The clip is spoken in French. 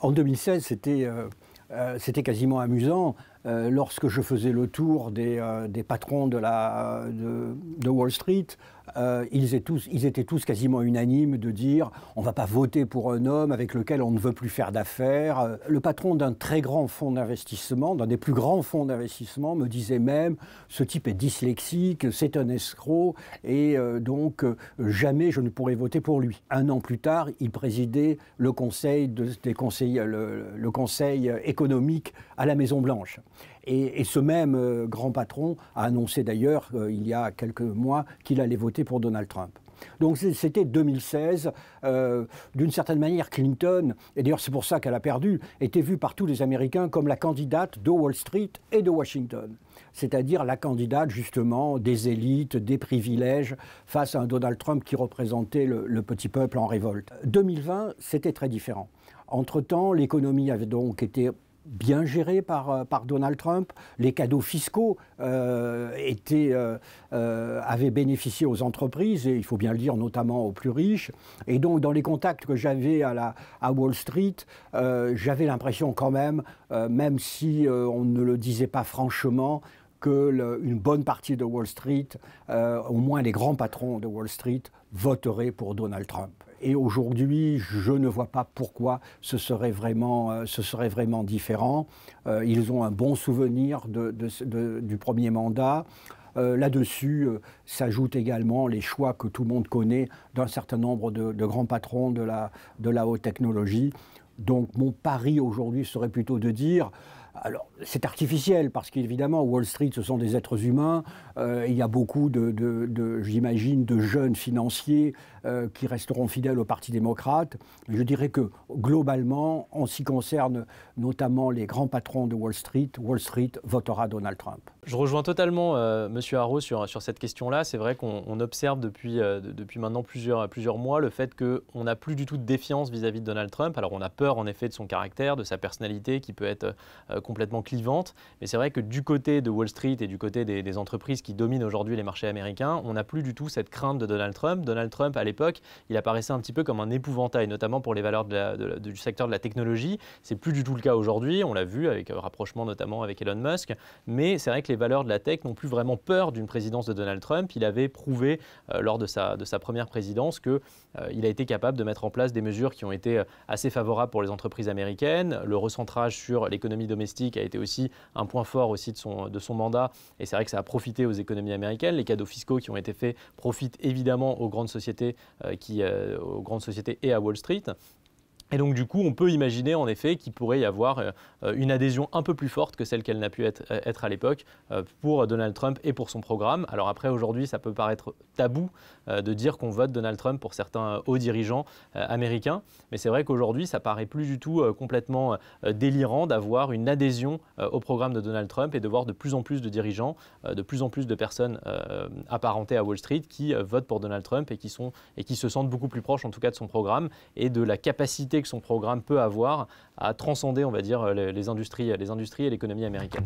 En 2016, c'était quasiment amusant. Lorsque je faisais le tour des patrons de Wall Street, ils étaient tous quasiment unanimes de dire on ne va pas voter pour un homme avec lequel on ne veut plus faire d'affaires. Le patron d'un très grand fonds d'investissement, d'un des plus grands fonds d'investissement, me disait même ce type est dyslexique, c'est un escroc et donc jamais je ne pourrais voter pour lui. Un an plus tard, il présidait le conseil économique à la Maison-Blanche. Et ce même grand patron a annoncé d'ailleurs, il y a quelques mois, qu'il allait voter pour Donald Trump. Donc c'était 2016. D'une certaine manière, Clinton, et d'ailleurs c'est pour ça qu'elle a perdu, était vue par tous les Américains comme la candidate de Wall Street et de Washington. C'est-à-dire la candidate justement des élites, des privilèges, face à un Donald Trump qui représentait le petit peuple en révolte. 2020, c'était très différent. Entre-temps, l'économie avait donc été bien géré par Donald Trump. Les cadeaux fiscaux avaient bénéficié aux entreprises, et il faut bien le dire, notamment aux plus riches. Et donc, dans les contacts que j'avais à Wall Street, j'avais l'impression quand même si on ne le disait pas franchement, qu'une bonne partie de Wall Street, au moins les grands patrons de Wall Street, voteraient pour Donald Trump. Et aujourd'hui, je ne vois pas pourquoi ce serait vraiment différent. Ils ont un bon souvenir du premier mandat. Là-dessus s'ajoutent également les choix que tout le monde connaît d'un certain nombre de grands patrons de la haute technologie. Donc mon pari aujourd'hui serait plutôt de dire, alors c'est artificiel parce qu'évidemment Wall Street ce sont des êtres humains, il y a beaucoup j'imagine de jeunes financiers qui resteront fidèles au Parti démocrate. Je dirais que globalement, en ce qui concerne notamment les grands patrons de Wall Street votera Donald Trump. Je rejoins totalement Monsieur Haro sur cette question-là. C'est vrai qu'on observe depuis maintenant plusieurs mois le fait qu'on n'a plus du tout de défiance vis-à-vis de Donald Trump. Alors on a peur en effet de son caractère, de sa personnalité qui peut être complètement clivante. Mais c'est vrai que du côté de Wall Street et du côté des entreprises qui dominent aujourd'hui les marchés américains, on n'a plus du tout cette crainte de Donald Trump. Donald Trump, à l'époque, il apparaissait un petit peu comme un épouvantail, notamment pour les valeurs du secteur de la technologie. C'est plus du tout le cas aujourd'hui. On l'a vu avec rapprochement notamment avec Elon Musk. Mais c'est vrai que les valeurs de la tech n'ont plus vraiment peur d'une présidence de Donald Trump. Il avait prouvé lors de sa première présidence qu'il a été capable de mettre en place des mesures qui ont été assez favorables pour les entreprises américaines. Le recentrage sur l'économie domestique a été aussi un point fort aussi de son mandat. Et c'est vrai que ça a profité aux économies américaines. Les cadeaux fiscaux qui ont été faits profitent évidemment aux grandes sociétés et à Wall Street. Et donc du coup, on peut imaginer en effet qu'il pourrait y avoir une adhésion un peu plus forte que celle qu'elle n'a pu être à l'époque pour Donald Trump et pour son programme. Alors après, aujourd'hui, ça peut paraître tabou de dire qu'on vote Donald Trump pour certains hauts dirigeants américains. Mais c'est vrai qu'aujourd'hui, ça paraît plus du tout complètement délirant d'avoir une adhésion au programme de Donald Trump et de voir de plus en plus de dirigeants, de plus en plus de personnes apparentées à Wall Street qui votent pour Donald Trump et qui se sentent beaucoup plus proches en tout cas de son programme et de la capacité que son programme peut avoir à transcender, on va dire, les industries et l'économie américaine.